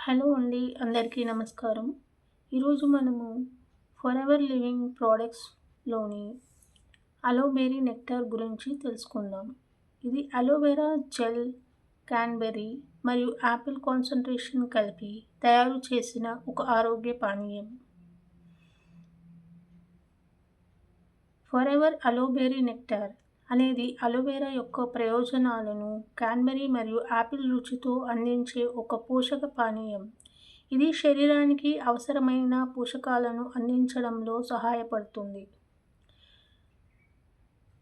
Hello అండి. అందరికీ నమస్కారం. ఈరోజు మనము ఫరెవర్ లివింగ్ ప్రొడక్ట్స్‌లోని అలోవెరా నెక్టార్ గురించి తెలుసుకుందాం. ఇది అలోవెరా జెల్, క్యాన్బెర్రీ మరియు యాపిల్ కాన్సంట్రేషన్ కలిపి తయారు చేసిన ఒక ఆరోగ్య పానీయం. ఫరెవర్ అలోవెరా నెక్టార్ అనేది అలోవెరా యొక్క ప్రయోజనాలను క్యాన్బెర్రీ మరియు యాపిల్ రుచితో అందించే ఒక పోషక పానీయం. ఇది శరీరానికి అవసరమైన పోషకాలను అందించడంలో సహాయపడుతుంది.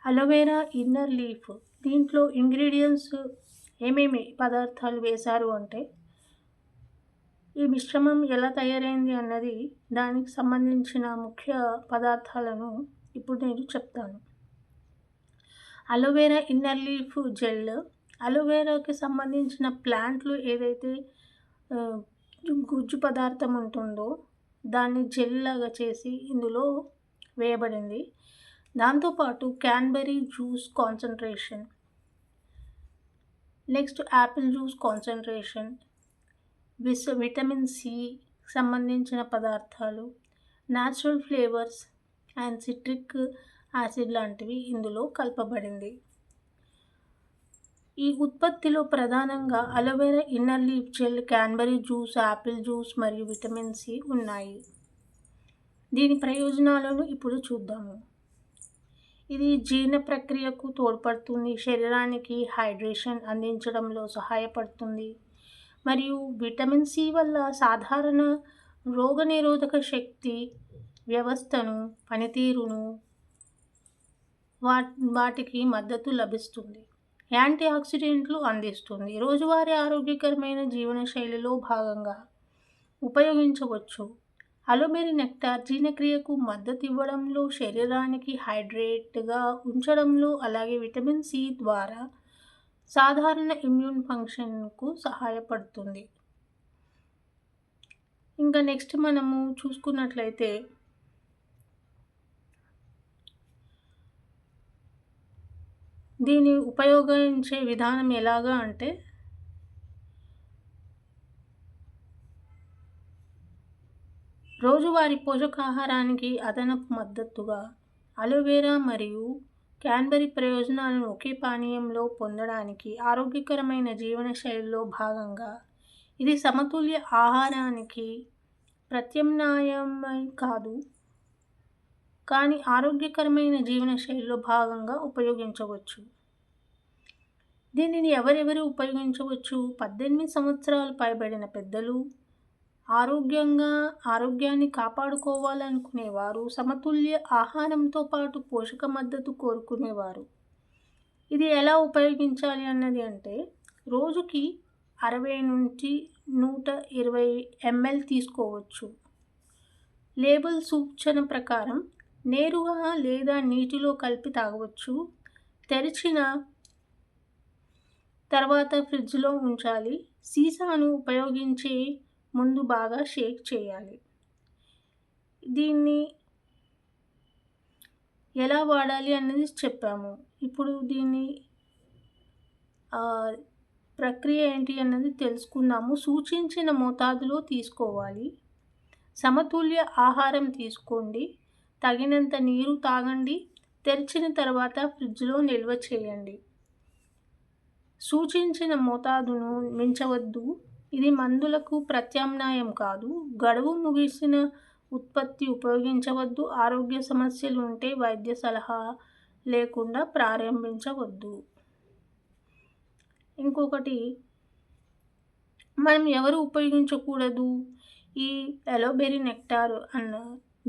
అలోవెరా ఇన్నర్ లీఫ్ దీంట్లో ఇంగ్రీడియంట్స్ ఏమేమి పదార్థాలు వేశారు అంటే, ఈ మిశ్రమం ఎలా తయారైంది అన్నది దానికి సంబంధించిన ముఖ్య పదార్థాలను ఇప్పుడు నేను చెప్తాను. అలోవెరా ఇన్నర్ లీఫ్ జెల్, అలోవెరాకి సంబంధించిన ప్లాంట్లు ఏదైతే గుజ్జు పదార్థం ఉంటుందో దాన్ని జెల్ లాగా చేసి ఇందులో వేయబడింది. దాంతోపాటు cranberry juice concentration, next apple juice concentration, vitamin C సంబంధించిన పదార్థాలు, natural flavours and citric acid లాంటివి ఇందులో కలపబడింది. ఈ ఉత్పత్తిలో ప్రధానంగా aloe vera inner leaf gel, cranberry juice, apple juice మరియు విటమిన్ సి ఉన్నాయి. దీని ప్రయోజనాలను ఇప్పుడు చూద్దాము. ఇది జీర్ణ ప్రక్రియకు తోడ్పడుతుంది, శరీరానికి హైడ్రేషన్ అందించడంలో సహాయపడుతుంది మరియు విటమిన్ సి వల్ల సాధారణ రోగనిరోధక శక్తి వ్యవస్థను పనితీరును వాటికి మద్దతు లభిస్తుంది. యాంటీ ఆక్సిడెంట్లు అందిస్తుంది. రోజువారీ ఆరోగ్యకరమైన జీవనశైలిలో భాగంగా ఉపయోగించవచ్చు. అలోవెరా నెక్టార్ జీర్ణక్రియకు మద్దతు ఇవ్వడంలో, శరీరానికి హైడ్రేట్గా ఉంచడంలో, అలాగే విటమిన్ సి ద్వారా సాధారణ ఇమ్యూన్ ఫంక్షన్కు సహాయపడుతుంది. ఇంకా నెక్స్ట్ మనము చూసుకున్నట్లయితే దీన్ని ఉపయోగించే విధానం ఎలాగా అంటే, రోజువారీ పోషకాహారానికి అదనపు మద్దతుగా అలోవెరా మరియు క్యాన్బెర్రీ ప్రయోజనాలను ఒకే పానీయంలో పొందడానికి ఆరోగ్యకరమైన జీవనశైలిలో భాగంగా ఇది సమతుల్య ఆహారానికి ప్రత్యామ్నాయమై కాదు, కానీ ఆరోగ్యకరమైన జీవనశైలిలో భాగంగా ఉపయోగించవచ్చు. దీనిని ఎవరెవరు ఉపయోగించవచ్చు? 18 సంవత్సరాలు పైబడిన పెద్దలు, ఆరోగ్యాన్ని కాపాడుకోవాలనుకునేవారు, సమతుల్య ఆహారంతో పాటు పోషక మద్దతు కోరుకునేవారు. ఇది ఎలా ఉపయోగించాలి అన్నది అంటే, రోజుకి 60 నుంచి 120 ml తీసుకోవచ్చు. లేబుల్ సూచన ప్రకారం నేరుగా లేదా నీటిలో కలిపి తాగవచ్చు. తెరిచిన తర్వాత ఫ్రిడ్జ్లో ఉంచాలి. సీసాను ఉపయోగించే ముందు బాగా షేక్ చేయాలి. దీన్ని ఎలా వాడాలి అన్నది చెప్పాము. ఇప్పుడు దీన్ని ప్రక్రియ ఏంటి అన్నది తెలుసుకుందాము. సూచించిన మోతాదులో తీసుకోవాలి. సమతుల్య ఆహారం తీసుకోండి. తగినంత నీరు తాగండి. తెరిచిన తర్వాత ఫ్రిడ్జ్లో నిల్వ చేయండి. సూచించిన మోతాదును మించవద్దు. ఇది మందులకు ప్రత్యామ్నాయం కాదు. గడువు ముగిసిన ఉత్పత్తి ఉపయోగించవద్దు. ఆరోగ్య సమస్యలు ఉంటే వైద్య సలహా లేకుండా ప్రారంభించవద్దు. ఇంకొకటి, మనం ఎవరు ఉపయోగించకూడదు? ఈ అలోవెరా నెక్టార్ అన్న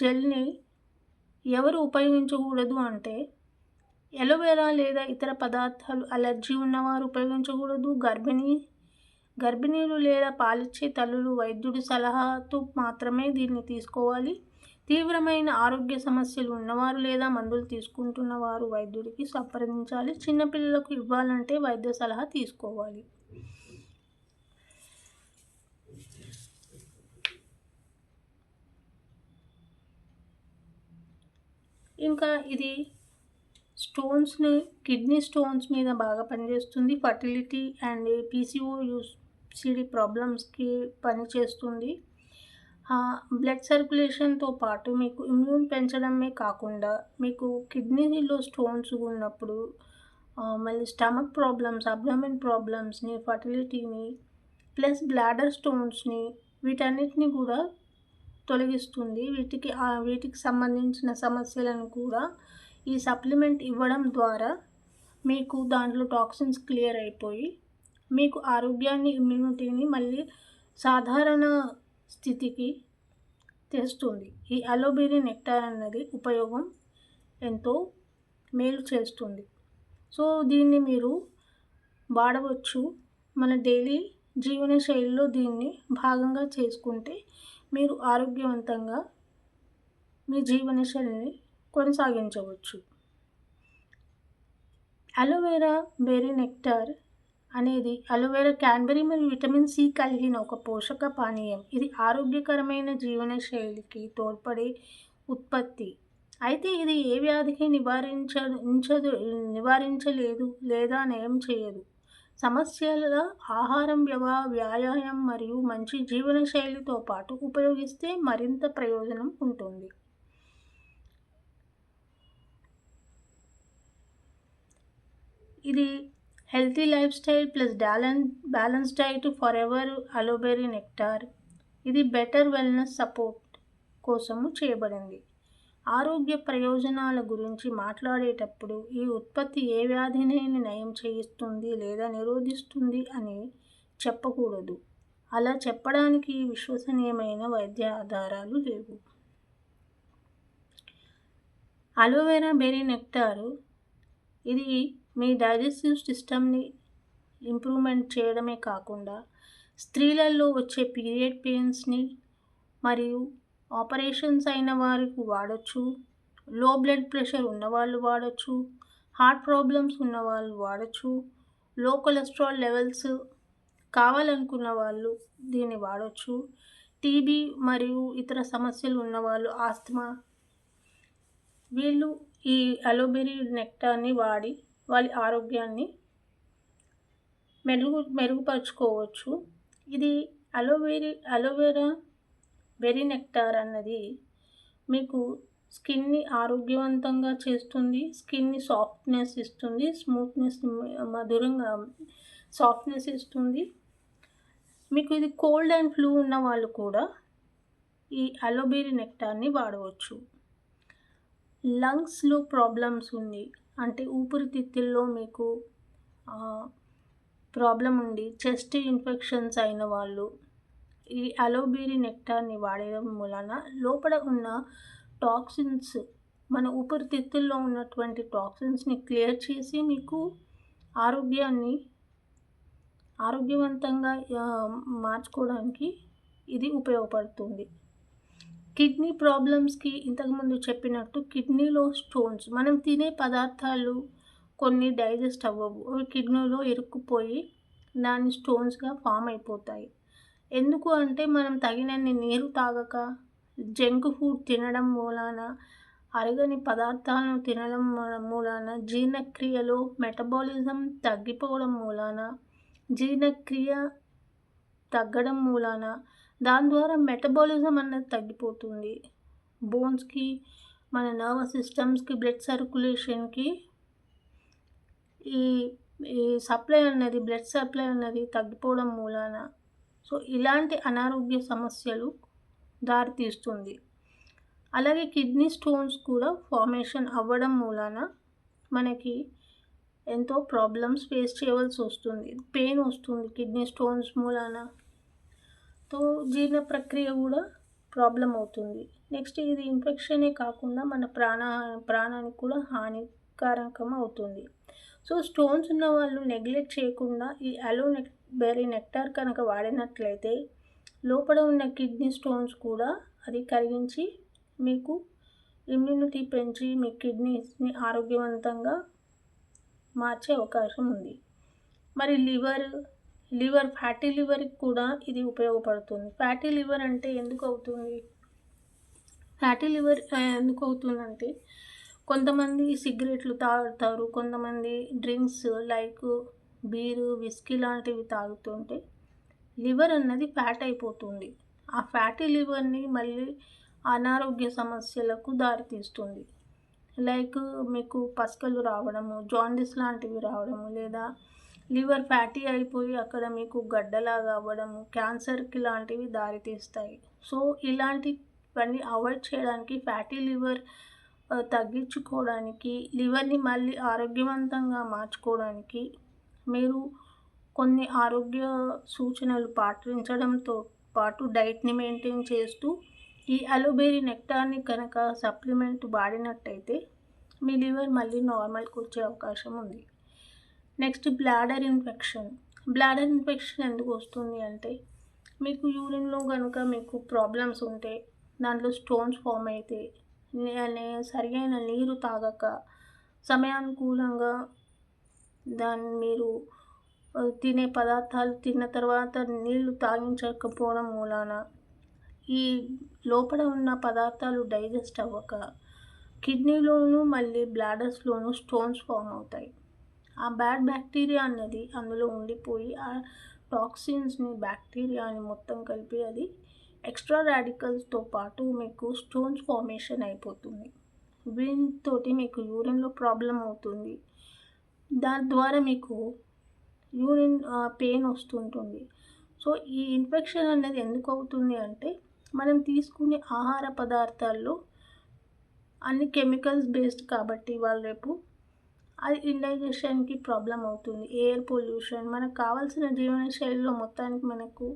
జెల్ని ఎవరు ఉపయోగించకూడదు అంటే, అలోవెరా లేదా ఇతర పదార్థాలు అలర్జీ ఉన్నవారు ఉపయోగించకూడదు. గర్భిణీలు లేదా పాలిచ్చే తల్లులు వైద్యుడి సలహాతో మాత్రమే దీన్ని తీసుకోవాలి. తీవ్రమైన ఆరోగ్య సమస్యలు ఉన్నవారు లేదా మందులు తీసుకుంటున్న వారు వైద్యుడికి సంప్రదించాలి. చిన్నపిల్లలకు ఇవ్వాలంటే వైద్య సలహా తీసుకోవాలి. ఇంకా ఇది కిడ్నీ స్టోన్స్ మీద బాగా పనిచేస్తుంది. ఫర్టిలిటీ అండ్ పీసీఓఎస్ సిడి ప్రాబ్లమ్స్కి పనిచేస్తుంది. బ్లడ్ సర్క్యులేషన్తో పాటు మీకు ఇమ్యూన్ పెంచడమే కాకుండా మీకు కిడ్నీలో స్టోన్స్ ఉన్నప్పుడు మళ్ళీ స్టమక్ ప్రాబ్లమ్స్, అబ్డోమెన్ ప్రాబ్లమ్స్ని, ఫర్టిలిటీని ప్లస్ బ్లాడర్ స్టోన్స్ని వీటన్నిటిని కూడా తొలగిస్తుంది. వీటికి సంబంధించిన సమస్యలను కూడా ఈ సప్లిమెంట్ ఇవ్వడం ద్వారా మీకు దాంట్లో టాక్సిన్స్ క్లియర్ అయిపోయి మీకు ఆరోగ్యాన్ని, ఇమ్యూనిటీని మళ్ళీ సాధారణ స్థితికి తెస్తుంది. ఈ అలోబెర్రీ నెక్టార్ అన్నది ఉపయోగం ఎంతో మేలు చేస్తుంది. సో దీన్ని మీరు వాడవచ్చు. మన డైలీ జీవన శైలిలో దీన్ని భాగంగా చేసుకుంటే మీరు ఆరోగ్యవంతంగా మీ జీవన శైలిని కొనసాగించవచ్చు. అలోవెరా బెర్రీ నెక్టార్ అనేది అలోవెరా క్యాన్బెర్రీ మరియు విటమిన్ సి కలిగిన ఒక పోషక పానీయం. ఇది ఆరోగ్యకరమైన జీవన శైలికి తోడ్పడే ఉత్పత్తి. అయితే ఇది ఏ వ్యాధికి నివారించలేదు లేదా నయం చేయదు. సమస్యల ఆహారం, వ్యాయామం మరియు మంచి జీవన శైలితో పాటు ఉపయోగిస్తే మరింత ప్రయోజనం ఉంటుంది. ఇది healthy lifestyle plus balance diet forever aloe berry nectar. ఇది బెటర్ వెల్నెస్ సపోర్ట్ కోసము చేయబడింది. ఆరోగ్య ప్రయోజనాల గురించి మాట్లాడేటప్పుడు ఈ ఉత్పత్తి ఏ వ్యాధినైనా నయం చేయిస్తుంది లేదా నిరోధిస్తుంది అని చెప్పకూడదు. అలా చెప్పడానికి విశ్వసనీయమైన వైద్య ఆధారాలు లేవు. అలోవెరా బెర్రీ నెక్టార్ ఇది మీ డైజెస్టివ్ సిస్టమ్ని ఇంప్రూవ్మెంట్ చేయడమే కాకుండా స్త్రీలలో వచ్చే పీరియడ్ పెయిన్స్ని మరియు ఆపరేషన్స్ అయిన వారికి వాడచ్చు. లో బ్లడ్ ప్రెషర్ ఉన్నవాళ్ళు వాడచ్చు. హార్ట్ ప్రాబ్లమ్స్ ఉన్నవాళ్ళు వాడచ్చు. లో కొలెస్ట్రాల్ లెవెల్స్ కావాలనుకున్న వాళ్ళు దీన్ని వాడచ్చు. టీబీ మరియు ఇతర సమస్యలు ఉన్నవాళ్ళు, ఆస్తమా, వీళ్ళు ఈ అలోబెర్రీ నెక్టార్ని వాడి వాళ్ళ ఆరోగ్యాన్ని మెరుగుపరుచుకోవచ్చు. ఇది అలోవెరా బెర్రీ నెక్టార్ అన్నది మీకు స్కిన్ని ఆరోగ్యవంతంగా చేస్తుంది. స్కిన్ని సాఫ్ట్నెస్ ఇస్తుంది, స్మూత్నెస్, మధురంగా సాఫ్ట్నెస్ ఇస్తుంది. మీకు ఇది కోల్డ్ అండ్ ఫ్లూ ఉన్న వాళ్ళు కూడా ఈ అలోబెర్రీ నెక్టార్ని వాడవచ్చు. లంగ్స్లో ప్రాబ్లమ్స్ ఉంది అంటే ఊపిరితిత్తుల్లో మీకు ప్రాబ్లం ఉండి చెస్ట్ ఇన్ఫెక్షన్స్ అయిన వాళ్ళు ఈ అలోబెర్రీ నెక్టార్ని వాడడం వలన లోపల ఉన్న టాక్సిన్స్, మన ఊపిరితిత్తుల్లో ఉన్నటువంటి టాక్సిన్స్ని క్లియర్ చేసి మీకు ఆరోగ్యవంతంగా మార్చుకోవడానికి ఇది ఉపయోగపడుతుంది. కిడ్నీ ప్రాబ్లమ్స్కి ఇంతకుముందు చెప్పినట్టు కిడ్నీలో స్టోన్స్, మనం తినే పదార్థాలు కొన్ని డైజెస్ట్ అవ్వవు, అవి కిడ్నీలో ఇరుక్కుపోయి దాని స్టోన్స్గా ఫామ్ అయిపోతాయి. ఎందుకు అంటే మనం తగినన్ని నీరు తాగక, జంక్ ఫుడ్ తినడం మూలాన, అరగని పదార్థాలను తినడం మూలాన, జీర్ణక్రియలో మెటబాలిజం తగ్గిపోవడం మూలాన, జీర్ణక్రియ తగ్గడం మూలాన దాని ద్వారా మెటబాలిజం అన్నది తగ్గిపోతుంది. బోన్స్కి, మన నర్వస్ సిస్టమ్స్కి, బ్లడ్ సర్క్యులేషన్కి ఈ బ్లడ్ సప్లై అన్నది తగ్గిపోవడం మూలాన సో ఇలాంటి అనారోగ్య సమస్యలు దారితీస్తుంది. అలాగే కిడ్నీ స్టోన్స్ కూడా ఫార్మేషన్ అవ్వడం మూలాన మనకి ఎంతో ప్రాబ్లమ్స్ ఫేస్ చేయవలసి వస్తుంది. పెయిన్ వస్తుంది కిడ్నీ స్టోన్స్ మూలాన. జీర్ణ ప్రక్రియ కూడా ప్రాబ్లం అవుతుంది. నెక్స్ట్ ఇది ఇన్ఫెక్షనే కాకుండా మన ప్రాణానికి కూడా హానికారకం అవుతుంది. సో స్టోన్స్ ఉన్న వాళ్ళు నెగ్లెక్ట్ చేయకుండా ఈ అలోబెర్రీ నెక్టార్ కనుక వాడినట్లయితే లోపల ఉన్న కిడ్నీ స్టోన్స్ కూడా అది కరిగించి మీకు ఇమ్యూనిటీ పెంచి మీ కిడ్నీస్ని ఆరోగ్యవంతంగా మార్చే అవకాశం ఉంది. మరి లివర్ ఫ్యాటీ లివర్కి కూడా ఇది ఉపయోగపడుతుంది. ఫ్యాటీ లివర్ అంటే ఎందుకు అవుతుంది? ఫ్యాటీ లివర్ ఎందుకు అవుతుందంటే కొంతమంది సిగరెట్లు తాగుతారు, కొంతమంది డ్రింక్స్ లైక్ బీరు, విస్కీ లాంటివి తాగుతుంటే లివర్ అన్నది ఫ్యాట్ అయిపోతుంది. ఆ ఫ్యాటీ లివర్‌ని మళ్ళీ అనారోగ్య సమస్యలకు దారితీస్తుంది. లైక్ మీకు పసకలు రావడము, జాండీస్ లాంటివి రావడము, లేదా లివర్ ఫ్యాటీ అయిపోయి అక్కడ మీకు గడ్డలాగా అవ్వడము, క్యాన్సర్‌కి లాంటివి దారితీస్తాయి. సో, ఇలాంటివన్నీ అవాయిడ్ చేయడానికి ఫ్యాటీ లివర్ తగ్గించుకోవడానికి, లివర్‌ని మళ్ళీ ఆరోగ్యవంతంగా మార్చుకోవడానికి మీరు కొన్ని ఆరోగ్య సూచనలు పాటించడంతో పాటు డైట్‌ని మెయింటైన్ చేస్తూ ఈ అలోబెర్రీ నెక్టార్‌ని కనుక సప్లిమెంట్ వాడినట్టయితే మీ లివర్ మళ్ళీ నార్మల్‌కి వచ్చే అవకాశం ఉంది. Next bladder infection. Bladder infection ఎందుకు వస్తుంది అంటే మీకు యూరిన్‌లో గనుక మీకు ప్రాబ్లమ్స్ ఉంటే, దాంట్లో స్టోన్స్ ఫార్మ్ అయితే, సరియైన నీరు తాగక, సమయానుకూలంగా దాన్ని మీరు తినే పదార్థాలు తిన్న తర్వాత నీళ్లు తాగించకపోవడం మూలాన ఈ లోపల ఉన్న పదార్థాలు డైజెస్ట్ అవ్వక కిడ్నీలోను మళ్ళీ బ్లాడర్స్‌లోను స్టోన్స్ ఫార్మ్ అవుతాయి. ఆ బ్యాడ్ బ్యాక్టీరియా అన్నది అందులో ఉండిపోయి ఆ టాక్సిన్స్‌ని, బ్యాక్టీరియాని మొత్తం కలిపి అది ఎక్స్ట్రా రాడికల్స్‌తో పాటు మీకు స్టోన్స్ ఫార్మేషన్ అయిపోతుంది. దీనితోటి మీకు యూరిన్‌లో ప్రాబ్లమ్ అవుతుంది. దాని ద్వారా మీకు యూరిన్ పెయిన్ వస్తుంటుంది. సో, ఈ ఇన్ఫెక్షన్ అనేది ఎందుకు అవుతుంది అంటే మనం తీసుకునే ఆహార పదార్థాల్లో అన్ని కెమికల్స్ బేస్డ్ కాబట్టి ఇవాళ రేపు అది ఇండైజెషన్‌కి ప్రాబ్లమ్ అవుతుంది. ఎయిర్ పొల్యూషన్, మనకు కావాల్సిన జీవన శైలిలో మొత్తానికి మనకు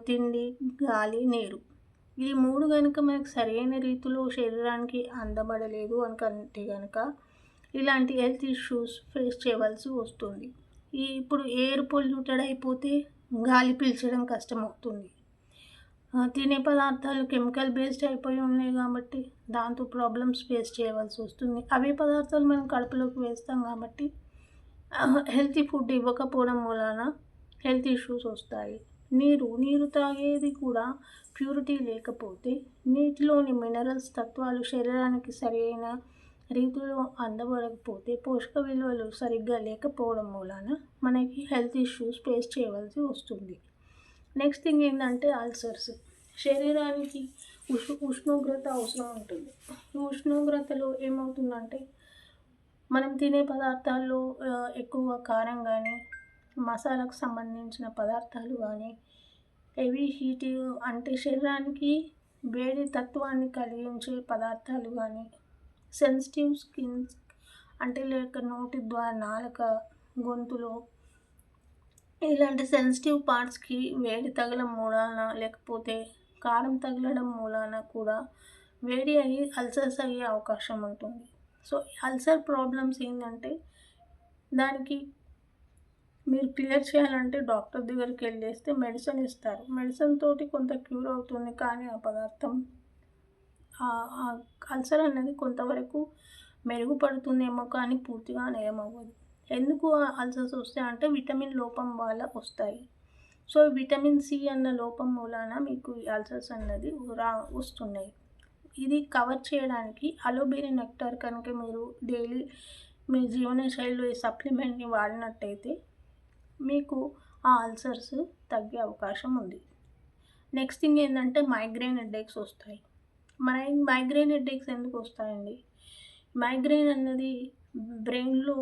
తిండి, గాలి, నీరు, ఈ 3 గనుక మనకు సరైన రీతిలో శరీరానికి అందబడలేదు అనుకంటే గనక ఇలాంటి హెల్త్ ఇష్యూస్ ఫేస్ చేయవలసి వస్తుంది. ఇప్పుడు ఎయిర్ పొల్యూటెడ్ అయిపోతే గాలి పీల్చడం కష్టమవుతుంది. తినే పదార్థాలు కెమికల్ బేస్డ్ అయిపోయి ఉన్నాయి కాబట్టి దాంతో ప్రాబ్లమ్స్ ఫేస్ చేయవలసి వస్తుంది. అవే పదార్థాలు మనం కడుపులోకి వేస్తాం కాబట్టి హెల్తీ ఫుడ్ ఇవ్వకపోవడం మూలాన హెల్త్ ఇష్యూస్ వస్తాయి. నీరు తాగేది కూడా ప్యూరిటీ లేకపోతే నీటిలోని మినరల్స్ తత్వాలు శరీరానికి సరైన రీతిలో అందబడకపోతే పోషక విలువలు సరిగ్గా లేకపోవడం మూలాన మనకి హెల్త్ ఇష్యూస్ ఫేస్ చేయవలసి వస్తుంది. నెక్స్ట్ థింగ్ ఏంటంటే అల్సర్స్. శరీరానికి ఉష్ణోగ్రత అవసరం ఉంటుంది. ఈ ఉష్ణోగ్రతలో ఏమవుతుందంటే మనం తినే పదార్థాల్లో ఎక్కువ కారం కానీ, మసాలాకు సంబంధించిన పదార్థాలు కానీ, హెవీ హీట్ అంటే శరీరానికి వేడి తత్వాన్ని కలిగించే పదార్థాలు కానీ, సెన్సిటివ్ స్కిన్ అంటే లేక నోటి ద్వారా నాలుక, గొంతులో ఇలాంటి సెన్సిటివ్ పార్ట్స్కి వేడి తగలడం మూలాన లేకపోతే కారం తగలడం మూలాన కూడా వేడి అయ్యి అల్సర్స్ అయ్యే అవకాశం ఉంటుంది. సో, అల్సర్ ప్రాబ్లమ్స్ ఏంటంటే దానికి మీరు క్లియర్ చేయాలంటే డాక్టర్ దగ్గరికి వెళ్ళేస్తే మెడిసిన్ ఇస్తారు. మెడిసిన్ తోటి కొంత క్యూర్ అవుతుంది, కానీ ఆ పదార్థం అల్సర్ అనేది కొంతవరకు మెరుగుపడుతుందేమో కానీ పూర్తిగా నయమవ్వదు. ఎందుకు అల్సర్స్ వస్తాయంటే విటమిన్ లోపం వల్ల వస్తాయి. సో, విటమిన్ సి అన్న లోపం మూలాన మీకు ఈ అల్సర్స్ అన్నది వస్తున్నాయి. ఇది కవర్ చేయడానికి అలోబెర్రీ నెక్టార్ కనుక మీరు డైలీ మీ జీవన శైలిలో ఈ సప్లిమెంట్ని వాడినట్టయితే మీకు ఆ అల్సర్స్ తగ్గే అవకాశం ఉంది. నెక్స్ట్ థింగ్ ఏంటంటే మైగ్రేన్ హెడేక్స్ వస్తాయి. మైగ్రేన్ హెడేక్స్ ఎందుకు వస్తాయండి? మైగ్రేన్ అన్నది బ్రెయిన్లో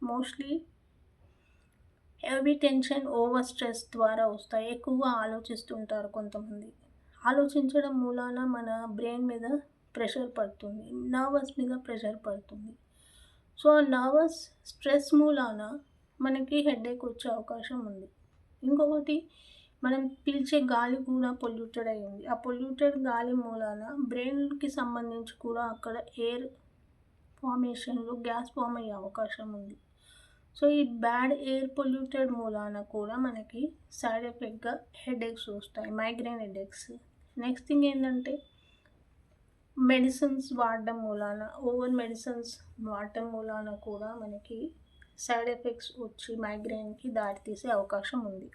mostly heavy tension, over stress ద్వారా వస్తాయి. ఎక్కువగా ఆలోచిస్తుంటారు కొంతమంది. ఆలోచించడం మూలాన మన బ్రెయిన్ మీద ప్రెషర్ పడుతుంది, నర్వస్ మీద ప్రెషర్ పడుతుంది. సో, ఆ నర్వస్ స్ట్రెస్ మూలాన మనకి హెడేక్ వచ్చే అవకాశం ఉంది. ఇంకొకటి మనం పీల్చే గాలి కూడా పొల్యూటెడ్ అయ్యింది. ఆ పొల్యూటెడ్ గాలి మూలాన బ్రెయిన్కి సంబంధించి కూడా అక్కడ ఎయిర్ ఫార్మేషన్లో గ్యాస్ ఫామ్ అయ్యే అవకాశం ఉంది. సో, ఈ బ్యాడ్ ఎయిర్ పొల్యూటెడ్ మూలాన కూడా మనకి సైడ్ ఎఫెక్ట్గా హెడేక్స్ వస్తాయి, మైగ్రేన్ హెడేక్స్. నెక్స్ట్ థింగ్ ఏంటంటే మెడిసిన్స్ వాడడం మూలాన, ఓవర్ మెడిసిన్స్ వాడటం మూలాన కూడా మనకి సైడ్ ఎఫెక్ట్స్ వచ్చి మైగ్రేన్కి దారితీసే అవకాశం ఉంది.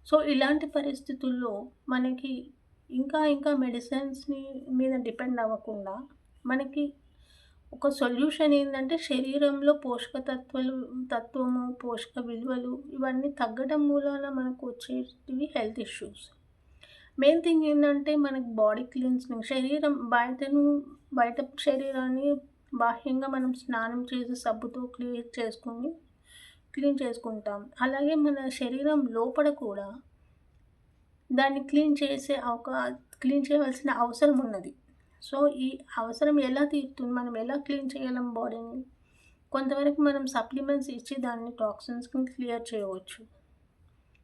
సో, ఇలాంటి పరిస్థితుల్లో మనకి ఇంకా మెడిసిన్స్ని మీద డిపెండ్ అవ్వకుండా మనకి ఒక సొల్యూషన్ ఏందంటే శరీరంలో తత్వము, పోషక విలువలు ఇవన్నీ తగ్గడం మూలాన మనకు వచ్చేటివి హెల్త్ ఇష్యూస్. మెయిన్ థింగ్ ఏందంటే మనకి బాడీ క్లీన్సింగ్ బయట శరీరాన్ని బాహ్యంగా మనం స్నానం చేసి సబ్బుతో క్లీన్ చేసుకుంటాం. అలాగే మన శరీరం లోపల కూడా దాన్ని క్లీన్ చేయవలసిన అవసరం ఉన్నది. సో, ఈ అవసరం ఎలా తీరుతుంది? మనం ఎలా క్లీన్ చేయగలం బాడీని? కొంతవరకు మనం సప్లిమెంట్స్ ఇచ్చి దాన్ని టాక్సిన్స్‌ని క్లియర్ చేయవచ్చు.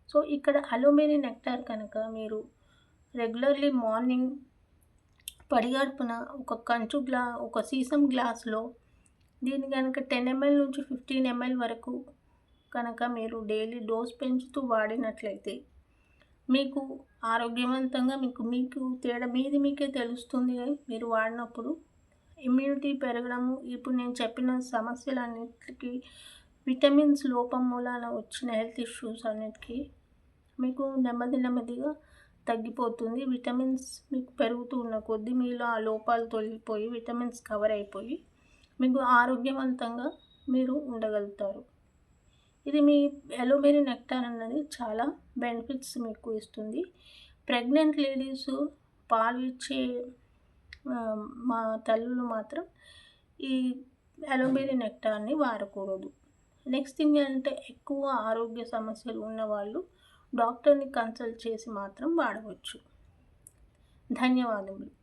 సో, ఇక్కడ అలోవెరా నెక్టార్ కనుక మీరు రెగ్యులర్‌లీ మార్నింగ్ పడిగడుపున ఒక సీసం గ్లాస్‌లో దీన్ని గనక 10 ml నుంచి 15 ml వరకు కనుక మీరు డైలీ డోస్ పెంచుతూ వాడినట్లయితే మీకు ఆరోగ్యవంతంగా మీకు తేడా మీకే తెలుస్తుంది. మీరు వాడినప్పుడు ఇమ్యూనిటీ పెరగడము, ఇప్పుడు నేను చెప్పిన సమస్యలన్నిటికీ విటమిన్స్ లోపం మూలాన వచ్చిన హెల్త్ ఇష్యూస్ అన్నిటికీ మీకు నెమ్మదిగా తగ్గిపోతుంది. విటమిన్స్ మీకు పెరుగుతూ ఉన్న కొద్దీ మీలో ఆ లోపాలు తొలగిపోయి విటమిన్స్ కవర్ అయిపోయి మీకు ఆరోగ్యవంతంగా మీరు ఉండగలుగుతారు. ఇది మీ అలోవెరా నెక్టార్ అన్నది చాలా బెనిఫిట్స్ మీకు ఇస్తుంది. ప్రెగ్నెంట్ లేడీస్, పాలు ఇచ్చే మా తల్లులు మాత్రం ఈ అలోవెరా నెక్టార్ని వాడకూడదు. నెక్స్ట్ థింగ్ అంటే ఎక్కువ ఆరోగ్య సమస్యలు ఉన్నవాళ్ళు డాక్టర్ని కన్సల్ట్ చేసి మాత్రం వాడవచ్చు. ధన్యవాదములు.